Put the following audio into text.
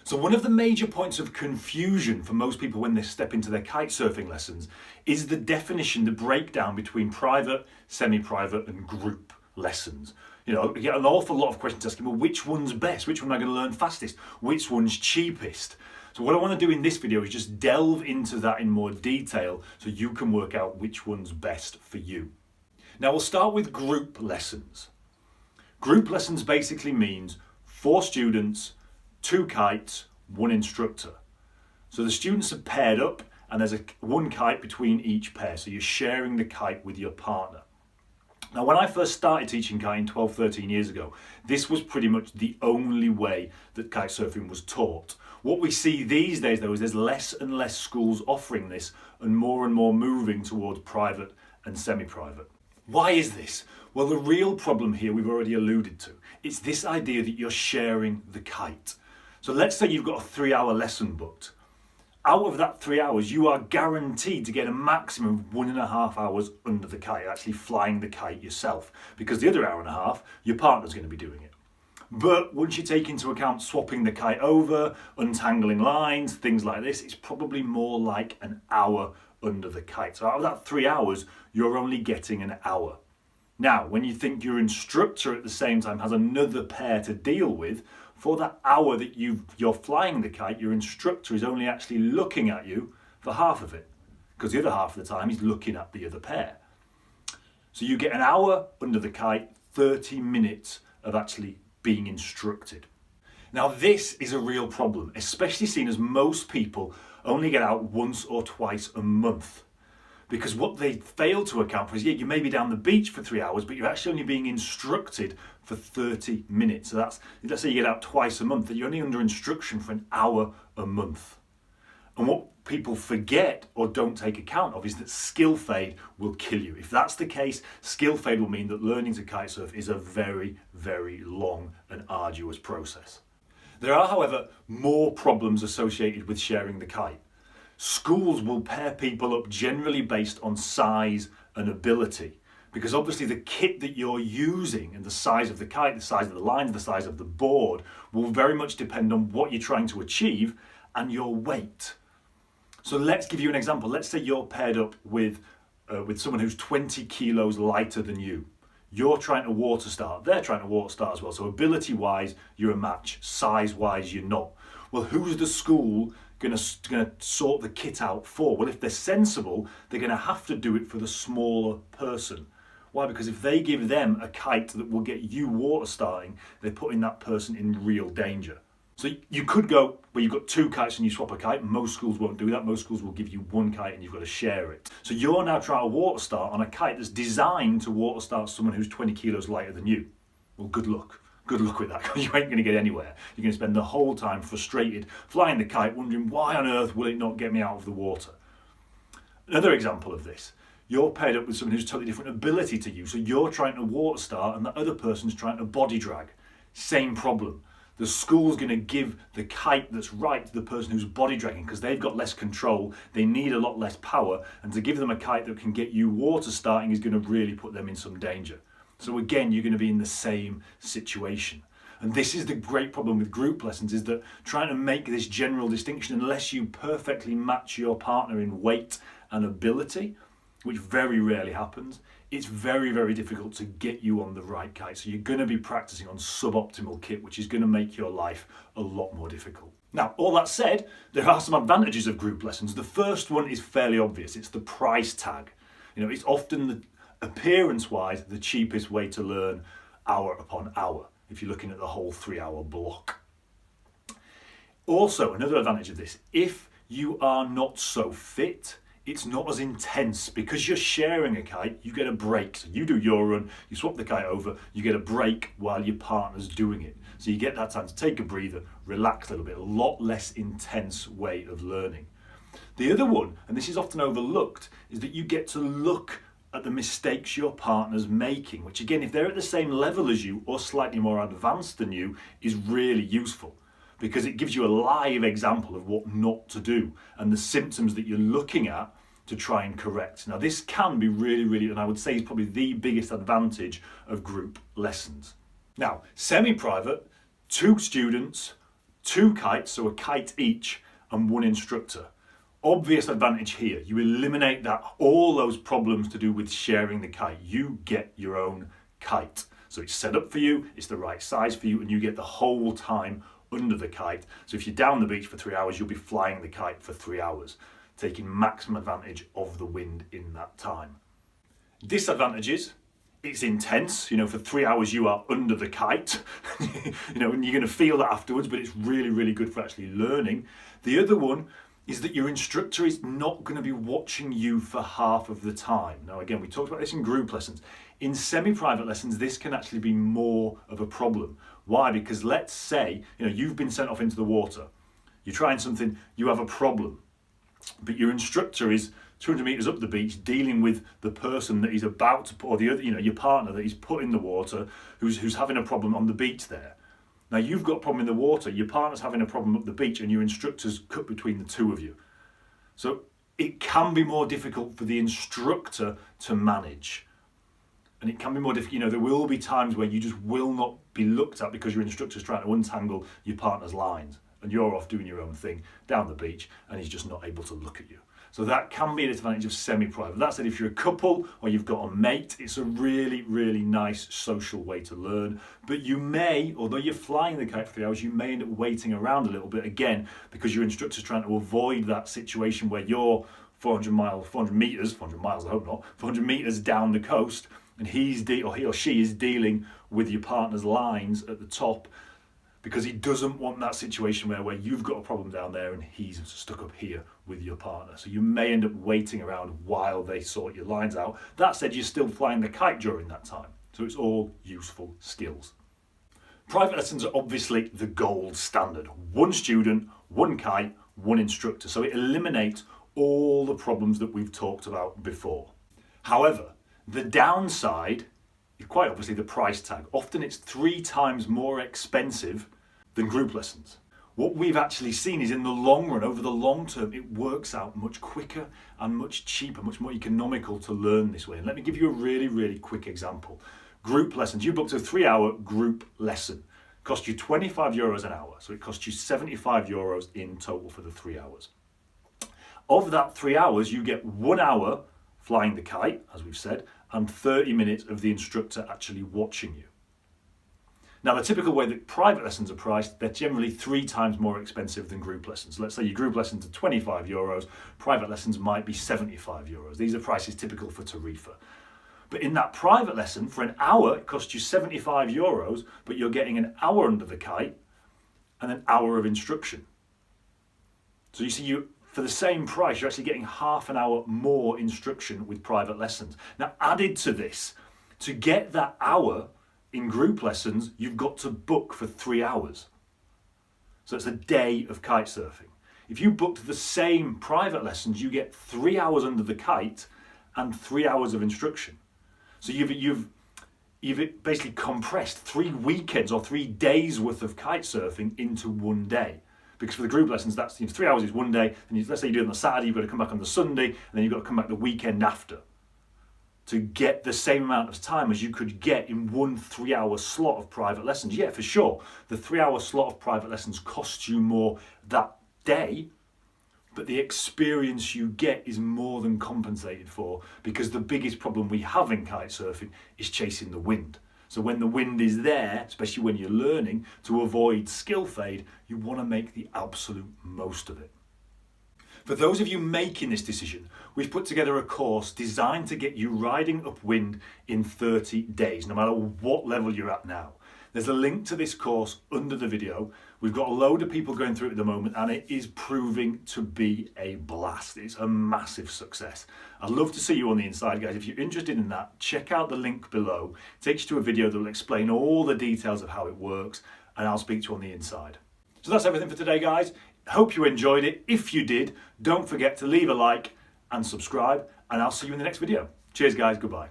So one of the major points of confusion for most people when they step into their kitesurfing lessons is the definition, the breakdown between private, semi-private and group lessons. You know, you get an awful lot of questions asking, well, which one's best? Which one am I going to learn fastest? Which one's cheapest? So what I want to do in this video is just delve into that in more detail so you can work out which one's best for you. Now we'll start with group lessons. Group lessons basically means 4 students, 2 kites, 1 instructor. So the students are paired up and there's one kite between each pair. So you're sharing the kite with your partner. Now when I first started teaching kiting 12, 13 years ago, this was pretty much the only way that kite surfing was taught. What we see these days though is there's less and less schools offering this and more moving towards private and semi-private. Why is this? Well, the real problem here we've already alluded to. It's this idea that you're sharing the kite. So let's say you've got a 3-hour lesson booked. Out of that 3 hours, you are guaranteed to get a maximum of 1.5 hours under the kite, actually flying the kite yourself, because the other hour and a half, your partner's going to be doing it. But once you take into account swapping the kite over, untangling lines, things like this, it's probably more like an hour under the kite. So out of that 3 hours, you're only getting an hour. Now, when you think your instructor at the same time has another pair to deal with, for that hour that you're flying the kite, your instructor is only actually looking at you for half of it, because the other half of the time he's looking at the other pair. So you get an hour under the kite, 30 minutes of actually being instructed. Now this is a real problem, especially seen as most people only get out once or twice a month. Because what they fail to account for is, you may be down the beach for 3 hours, but you're actually only being instructed for 30 minutes. So that's, let's say you get out twice a month, that you're only under instruction for an hour a month. And what people forget or don't take account of is that skill fade will kill you. If that's the case, skill fade will mean that learning to kitesurf is a very, very long and arduous process. There are, however, more problems associated with sharing the kite. Schools will pair people up generally based on size and ability, because obviously the kit that you're using and the size of the kite, the size of the lines, the size of the board will very much depend on what you're trying to achieve and your weight. So let's give you an example. Let's say you're paired up with someone who's 20 kilos lighter than you. You're trying to water start, they're trying to water start as well. So ability wise, you're a match, size wise, you're not. Well, who's the school going to sort the kit out for? Well, if they're sensible, they're going to have to do it for the smaller person. Why? Because if they give them a kite that will get you water starting, they're putting that person in real danger. So you could go where you've got 2 kites and you swap a kite. Most schools won't do that. Most schools will give you 1 kite and you've got to share it. So you're now trying to water start on a kite that's designed to water start someone who's 20 kilos lighter than you. Well, good luck. Good luck with that, because you ain't going to get anywhere. You're going to spend the whole time frustrated, flying the kite, wondering why on earth will it not get me out of the water. Another example of this, you're paired up with someone who's totally different ability to you. So you're trying to water start and the other person's trying to body drag. Same problem. The school's going to give the kite that's right to the person who's body dragging, because they've got less control, they need a lot less power, and to give them a kite that can get you water starting is going to really put them in some danger. So again, you're going to be in the same situation. And this is the great problem with group lessons, is that trying to make this general distinction, unless you perfectly match your partner in weight and ability, which very rarely happens, it's very, very difficult to get you on the right kite. So you're going to be practicing on suboptimal kit, which is going to make your life a lot more difficult. Now, all that said, there are some advantages of group lessons. The first one is fairly obvious. It's the price tag. You know, it's often appearance-wise the cheapest way to learn hour upon hour, if you're looking at the whole 3-hour block. Also, another advantage of this, if you are not so fit, it's not as intense. Because you're sharing a kite, you get a break. So you do your run, you swap the kite over, you get a break while your partner's doing it. So you get that time to take a breather, relax a little bit, a lot less intense way of learning. The other one, and this is often overlooked, is that you get to look at the mistakes your partner's making, which again, if they're at the same level as you or slightly more advanced than you, is really useful, because it gives you a live example of what not to do and the symptoms that you're looking at to try and correct. Now this can be really, and I would say is probably the biggest advantage of group lessons. Now, semi-private, 2 students, 2 kites, so a kite each, and 1 instructor. Obvious advantage here. You eliminate all those problems to do with sharing the kite. You get your own kite. So it's set up for you, it's the right size for you, and you get the whole time under the kite. So if you're down the beach for 3 hours, you'll be flying the kite for 3 hours, taking maximum advantage of the wind in that time. Disadvantages: it's intense. For 3 hours you are under the kite, and you're going to feel that afterwards, but it's really, really good for actually learning. The other one is that your instructor is not going to be watching you for half of the time. Now, again, we talked about this in group lessons. In semi-private lessons, this can actually be more of a problem. Why? Because let's say, you've been sent off into the water. You're trying something, you have a problem, but your instructor is 200 meters up the beach dealing with the person that he's about to put, or the other, your partner that he's put in the water, who's having a problem on the beach there. Now, you've got a problem in the water, your partner's having a problem up the beach, and your instructor's cut between the two of you. So it can be more difficult for the instructor to manage. And it can be more difficult. There will be times where you just will not be looked at because your instructor's trying to untangle your partner's lines, and you're off doing your own thing down the beach, and he's just not able to look at you. So that can be an advantage of semi-private. That said, if you're a couple or you've got a mate, it's a really, really nice social way to learn. But you may, although you're flying the kite for 3 hours, you may end up waiting around a little bit, again, because your instructor's trying to avoid that situation where you're 400 meters down the coast, and he or she is dealing with your partner's lines at the top, because he doesn't want that situation where you've got a problem down there and he's stuck up here with your partner. So you may end up waiting around while they sort your lines out. That said, you're still flying the kite during that time. So it's all useful skills. Private lessons are obviously the gold standard. 1 student, 1 kite, 1 instructor. So it eliminates all the problems that we've talked about before. However, the downside is quite obviously the price tag. Often it's 3 times more expensive than group lessons. What we've actually seen is in the long run, over the long term, it works out much quicker and much cheaper, much more economical to learn this way. And let me give you a really, really quick example. Group lessons. You booked a 3-hour group lesson. Cost you €25 an hour. So it costs you €75 in total for the 3 hours. Of that 3 hours, you get 1 hour flying the kite, as we've said, and 30 minutes of the instructor actually watching you. Now, the typical way that private lessons are priced, they're generally 3 times more expensive than group lessons. Let's say your group lessons are €25, private lessons might be €75. These are prices typical for Tarifa. But in that private lesson, for an hour, it costs you €75, but you're getting an hour under the kite and an hour of instruction. So you see, for the same price, you're actually getting half an hour more instruction with private lessons. Now, added to this, to get that hour in group lessons, you've got to book for 3 hours. So it's a day of kite surfing. If you booked the same private lessons, you get 3 hours under the kite and 3 hours of instruction. So you've basically compressed 3 weekends or 3 days worth of kite surfing into 1 day. Because for the group lessons, that's 3 hours is 1 day, and let's say you do it on the Saturday, you've got to come back on the Sunday, and then you've got to come back the weekend after to get the same amount of time as you could get in 1 3-hour slot of private lessons. Yeah, for sure, the 3-hour slot of private lessons costs you more that day, but the experience you get is more than compensated for, because the biggest problem we have in kite surfing is chasing the wind. So when the wind is there, especially when you're learning, to avoid skill fade, you want to make the absolute most of it. For those of you making this decision, we've put together a course designed to get you riding upwind in 30 days, no matter what level you're at now. There's a link to this course under the video. We've got a load of people going through it at the moment, and it is proving to be a blast. It's a massive success. I'd love to see you on the inside, guys. If you're interested in that, check out the link below. It takes you to a video that will explain all the details of how it works, and I'll speak to you on the inside. So that's everything for today, guys. Hope you enjoyed it. If you did, don't forget to leave a like and subscribe, and I'll see you in the next video. Cheers, guys. Goodbye.